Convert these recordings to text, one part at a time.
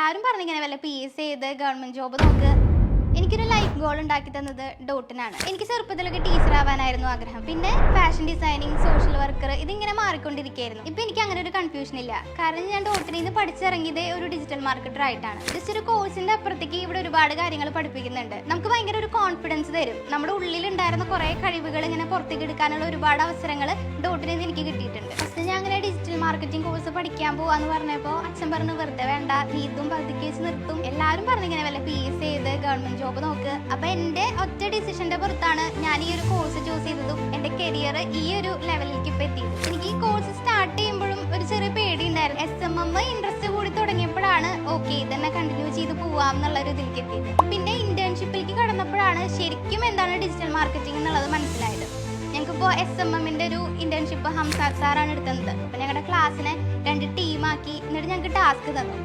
എല്ലാവരും പറഞ്ഞിങ്ങനെ വല്ല PSC ചെയ്ത് ഗവൺമെന്റ് ജോബ് നോക്ക്. എനിക്കൊരു ലൈഫ് ഗോൾ ഉണ്ടാക്കി തന്നത് ഡോട്ടിനാണ്. എനിക്ക് ചെറുപ്പത്തിലൊക്കെ ടീച്ചർ ആവാനായിരുന്നു ആഗ്രഹം. പിന്നെ ഫാഷൻ ഡിസൈനിങ്, സോഷ്യൽ വർക്കർ, ഇതിങ്ങനെ മാറിക്കൊണ്ടിരിക്കുകയായിരുന്നു. ഇപ്പൊ എനിക്ക് അങ്ങനെ ഒരു കൺഫ്യൂഷൻ ഇല്ല. കാരണം ഞാൻ ഡോട്ടിൽ നിന്ന് പഠിച്ചിറങ്ങിയത് ഒരു ഡിജിറ്റൽ മാർക്കറ്റർ ആയിട്ടാണ്. ജസ്റ്റ് ഒരു കോഴ്സിന്റെ അപ്പുറത്തേക്ക് ഇവിടെ ഒരുപാട് കാര്യങ്ങൾ പഠിപ്പിക്കുന്നുണ്ട്. നമുക്ക് ഭയങ്കര ഒരു കോൺഫിഡൻസ് തരും. നമ്മുടെ ഉള്ളിൽ ഉണ്ടായിരുന്ന കുറെ കഴിവുകൾ ഇങ്ങനെ പുറത്തേക്ക് എടുക്കാനുള്ള ഒരുപാട് അവസരങ്ങൾ ഡോട്ടിൽ നിന്ന് എനിക്ക് കിട്ടിയിട്ടുണ്ട്. ഫസ്റ്റ് ഞാൻ അങ്ങനെ ഡിജിറ്റൽ മാർക്കറ്റിംഗ് കോഴ്സ് പഠിക്കാൻ പോവാന്ന് പറഞ്ഞപ്പോൾ അച്ഛൻ പറഞ്ഞു, വെറുതെ വേണ്ട, നീ ഇതും പകുതിക്ക് വെച്ച് നിർത്തും. എല്ലാവരും പറഞ്ഞിങ്ങനെ വല്ല PSC ചെയ്ത് ഗവൺമെന്റ് ജോബ് നോക്ക്. അപ്പൊ എന്റെ ഒറ്റ ഡിസിഷന്റെ പുറത്താണ് ഞാൻ ഈ ഒരു കോഴ്സ് ചൂസ് ചെയ്തതും എന്റെ കരിയർ ഈ ഒരു ലെവലിലേക്ക് ഇപ്പൊ എത്തിയത്. എനിക്ക് ഈ കോഴ്സ് സ്റ്റാർട്ട് ചെയ്യുമ്പോഴും ഒരു ചെറിയ പേടി ഉണ്ടായിരുന്നു. SMM ഇൻട്രസ്റ്റ് കൂടി തുടങ്ങിയപ്പോഴാണ് ഓക്കെ ഇതന്നെ കണ്ടിന്യൂ ചെയ്ത് പോവാം എന്നുള്ള ഒരു ഇതിലേക്ക് എത്തിയത്. പിന്നെ ഇന്റേൺഷിപ്പിലേക്ക് കടന്നപ്പോഴാണ് ശരിക്കും എന്താണ് ഡിജിറ്റൽ മാർക്കറ്റിംഗ് എന്നുള്ളത് മനസ്സിലായത്. ഞങ്ങൾക്കിപ്പോൾ SMMന്റെ ഒരു ഇന്റേൺഷിപ്പ് ഹംസാദ് സാറാണ് എടുത്തത്. അപ്പൊ ഞങ്ങളുടെ ക്ലാസ്സിനെ 2 ടീമാക്കി, എന്നിട്ട് ഞങ്ങൾക്ക് ടാസ്ക് തന്നു.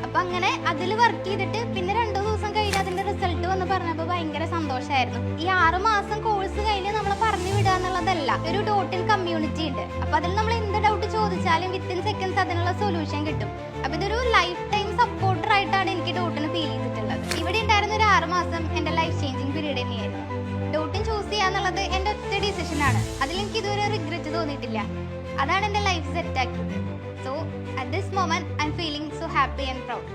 അപ്പൊ അങ്ങനെ അതിൽ വർക്ക് ചെയ്തിട്ട് പിന്നെ 2 ദിവസം കഴിഞ്ഞ് അതിന്റെ റിസൾട്ട് വന്ന് പറഞ്ഞപ്പോൾ ഭയങ്കര സന്തോഷമായിരുന്നു. ഈ 6 മാസം കോഴ്സ് കഴിഞ്ഞ് നമ്മളെ പറഞ്ഞു വിടുക എന്നുള്ളതല്ല, ഒരു ഡോട്ടിൽ കമ്മ്യൂണിറ്റി ഉണ്ട്. അപ്പൊ അതിൽ നമ്മൾ എന്ത് ഡൗട്ട് ചോദിച്ചാലും വിത്തിൻ സെക്കൻഡ്സ് അതിനുള്ള സൊല്യൂഷൻ കിട്ടും. അപ്പൊ ഇതൊരു ലൈഫ് ടൈം സപ്പോർട്ടർ ആയിട്ടാണ് എനിക്ക് ഡോട്ടിന് ഫീൽ ചെയ്തിട്ടുള്ളത്. ഇവിടെ ഉണ്ടായിരുന്ന ഒരു 6 മാസം എന്റെ ലൈഫ് ചേഞ്ചിങ് പീരീഡ് തന്നെയായിരുന്നു. ഡോട്ടിൻ ചൂസ് ചെയ്യാന്നുള്ളത് എന്റെ ഒറ്റ ഡിസിഷനാണ്. അതിൽ എനിക്ക് ഇതുവരെ റിഗ്രറ്റ് തോന്നിയിട്ടില്ല. അതാണ് എന്റെ ലൈഫ് സെറ്റ് ആക്കിയത്. So at this moment I M feeling so happy and proud.